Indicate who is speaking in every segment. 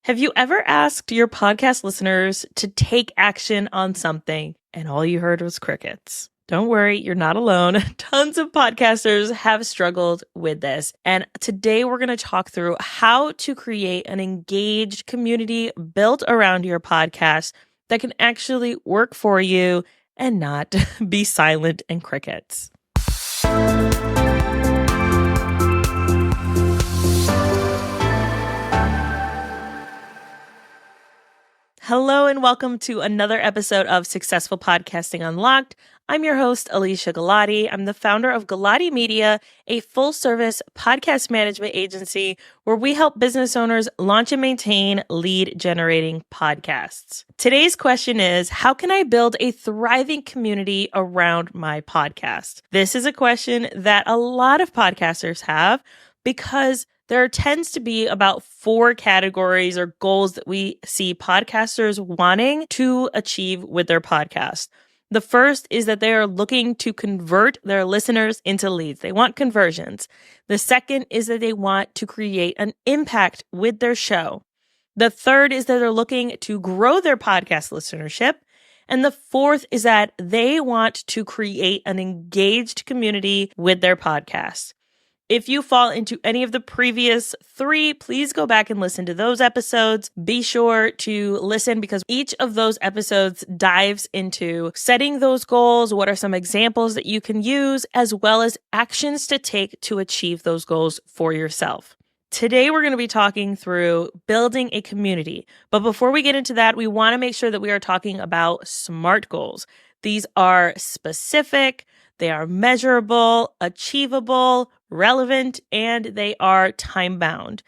Speaker 1: Have you ever asked your podcast listeners to take action on something and all you heard was crickets? Don't worry, you're not alone. Tons of podcasters have struggled with this. And today we're going to talk through how to create an engaged community built around your podcast that can actually work for you and not be silent and crickets. Hello and welcome to another episode of Successful Podcasting Unlocked. I'm your host, Alicia Galati. I'm the founder of Galati Media, a full-service podcast management agency where we help business owners launch and maintain lead-generating podcasts. Today's question is, how can I build a thriving community around my podcast? This is a question that a lot of podcasters have because there tends to be about 4 categories or goals that we see podcasters wanting to achieve with their podcast. The first is that they are looking to convert their listeners into leads. They want conversions. The second is that they want to create an impact with their show. The third is that they're looking to grow their podcast listenership. And the fourth is that they want to create an engaged community with their podcast. If you fall into any of the previous 3, please go back and listen to those episodes. Be sure to listen because each of those episodes dives into setting those goals, what are some examples that you can use, as well as actions to take to achieve those goals for yourself. Today, we're going to be talking through building a community. But before we get into that, we want to make sure that we are talking about SMART goals. These are specific, they are measurable, achievable, relevant, and they are time-bound.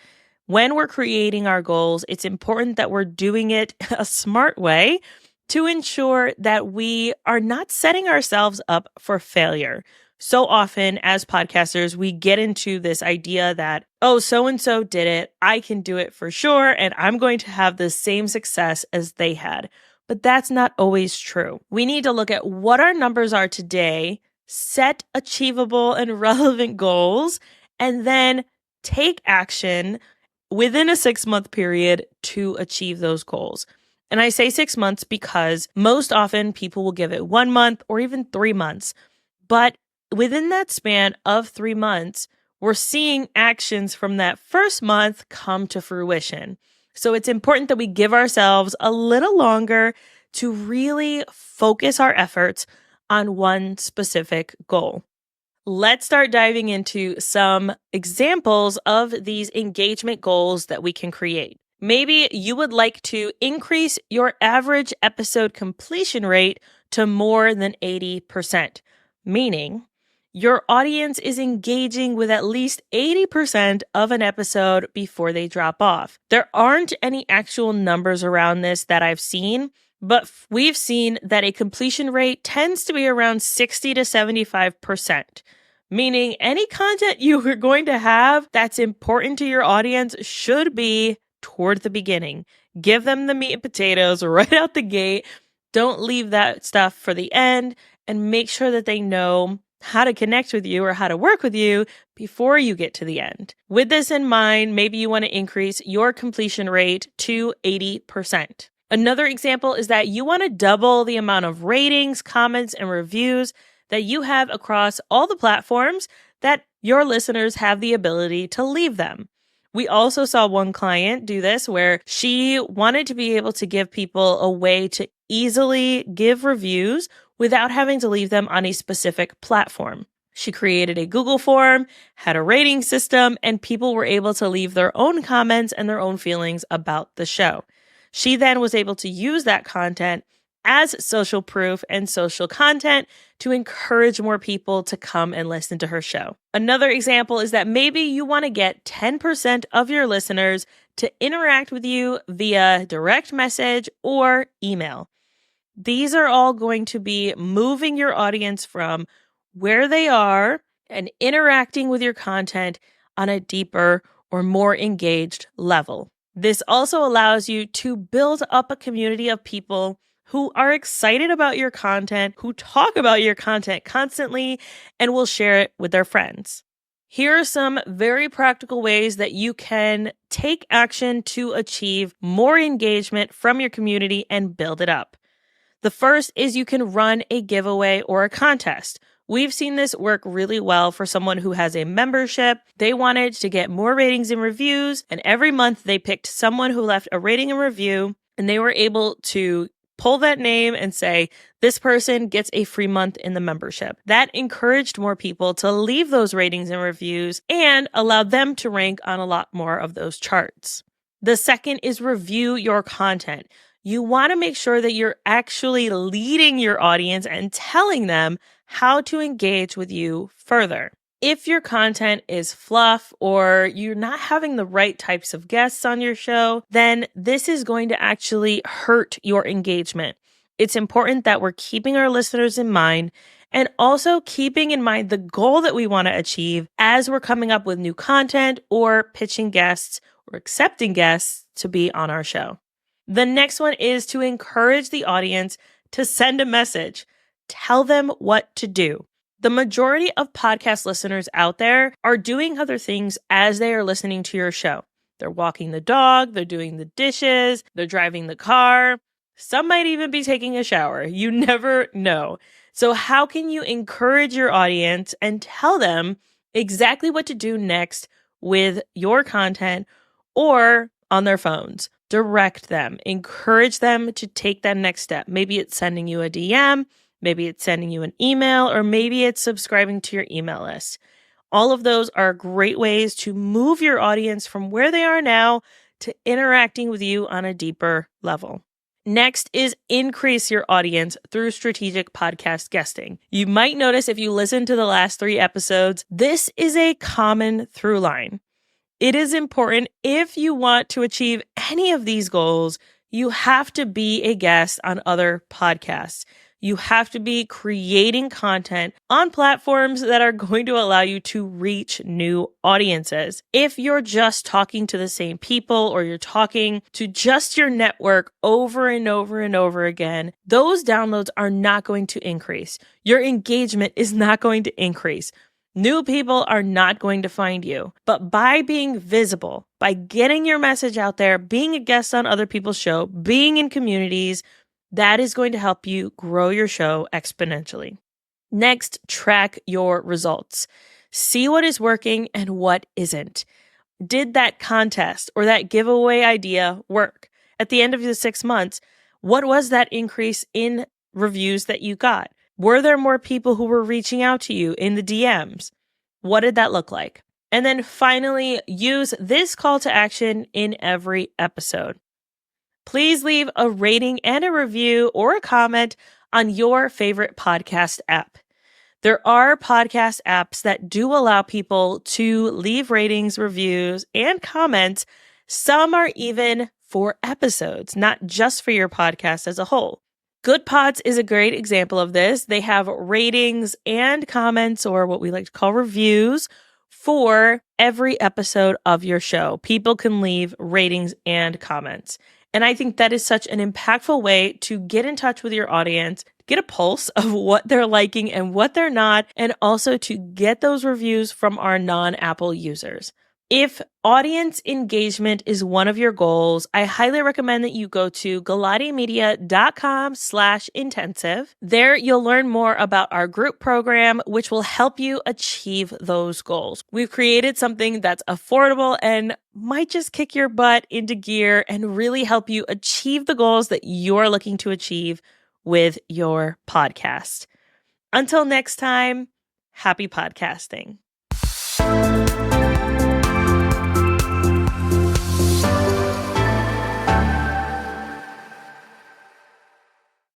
Speaker 1: When we're creating our goals, it's important that we're doing it a smart way to ensure that we are not setting ourselves up for failure. So often as podcasters, we get into this idea that, oh, so-and-so did it, I can do it for sure, and I'm going to have the same success as they had. But that's not always true. We need to look at what our numbers are today, set achievable and relevant goals, and then take action within a 6-month period to achieve those goals. And I say 6 months because most often people will give it 1 month or even 3 months. But within that span of 3 months, we're seeing actions from that first month come to fruition. So it's important that we give ourselves a little longer to really focus our efforts on one specific goal. Let's start diving into some examples of these engagement goals that we can create. Maybe you would like to increase your average episode completion rate to more than 80%, meaning your audience is engaging with at least 80% of an episode before they drop off. There aren't any actual numbers around this that I've seen, but we've seen that a completion rate tends to be around 60 to 75%, meaning any content you are going to have that's important to your audience should be toward the beginning. Give them the meat and potatoes right out the gate. Don't leave that stuff for the end, and make sure that they know how to connect with you or how to work with you before you get to the end. With this in mind, maybe you want to increase your completion rate to 80%. Another example is that you want to double the amount of ratings, comments, and reviews that you have across all the platforms that your listeners have the ability to leave them. We also saw one client do this where she wanted to be able to give people a way to easily give reviews without having to leave them on a specific platform. She created a Google form, had a rating system, and people were able to leave their own comments and their own feelings about the show. She then was able to use that content as social proof and social content to encourage more people to come and listen to her show. Another example is that maybe you want to get 10% of your listeners to interact with you via direct message or email. These are all going to be moving your audience from where they are and interacting with your content on a deeper or more engaged level. This also allows you to build up a community of people who are excited about your content, who talk about your content constantly, and will share it with their friends. Here are some very practical ways that you can take action to achieve more engagement from your community and build it up. The first is you can run a giveaway or a contest. We've seen this work really well for someone who has a membership. They wanted to get more ratings and reviews, and every month they picked someone who left a rating and review, and they were able to pull that name and say, this person gets a free month in the membership. That encouraged more people to leave those ratings and reviews and allowed them to rank on a lot more of those charts. The second is review your content. You want to make sure that you're actually leading your audience and telling them how to engage with you further. If your content is fluff or you're not having the right types of guests on your show, then this is going to actually hurt your engagement. It's important that we're keeping our listeners in mind and also keeping in mind the goal that we want to achieve as we're coming up with new content or pitching guests or accepting guests to be on our show. The next one is to encourage the audience to send a message. Tell them what to do. The majority of podcast listeners out there are doing other things as they are listening to your show. They're walking the dog, they're doing the dishes, they're driving the car. Some might even be taking a shower. You never know. So how can you encourage your audience and tell them exactly what to do next with your content or on their phones? Direct them, encourage them to take that next step. Maybe it's sending you a DM, maybe it's sending you an email, or maybe it's subscribing to your email list. All of those are great ways to move your audience from where they are now to interacting with you on a deeper level. Next is increase your audience through strategic podcast guesting. You might notice if you listen to the last 3 episodes, this is a common through line. It is important if you want to achieve any of these goals, you have to be a guest on other podcasts. You have to be creating content on platforms that are going to allow you to reach new audiences. If you're just talking to the same people or you're talking to just your network over and over and over again, those downloads are not going to increase. Your engagement is not going to increase. New people are not going to find you, but by being visible, by getting your message out there, being a guest on other people's show, being in communities, that is going to help you grow your show exponentially. Next, track your results. See what is working and what isn't. Did that contest or that giveaway idea work? At the end of the 6 months, what was that increase in reviews that you got? Were there more people who were reaching out to you in the DMs? What did that look like? And then finally, use this call to action in every episode. Please leave a rating and a review or a comment on your favorite podcast app. There are podcast apps that do allow people to leave ratings, reviews, and comments. Some are even for episodes, not just for your podcast as a whole. Goodpods is a great example of this. They have ratings and comments, or what we like to call reviews, for every episode of your show. People can leave ratings and comments. And I think that is such an impactful way to get in touch with your audience, get a pulse of what they're liking and what they're not, and also to get those reviews from our non-Apple users. If audience engagement is one of your goals, I highly recommend that you go to GalatiMedia.com/intensive. There you'll learn more about our group program, which will help you achieve those goals. We've created something that's affordable and might just kick your butt into gear and really help you achieve the goals that you're looking to achieve with your podcast. Until next time, happy podcasting.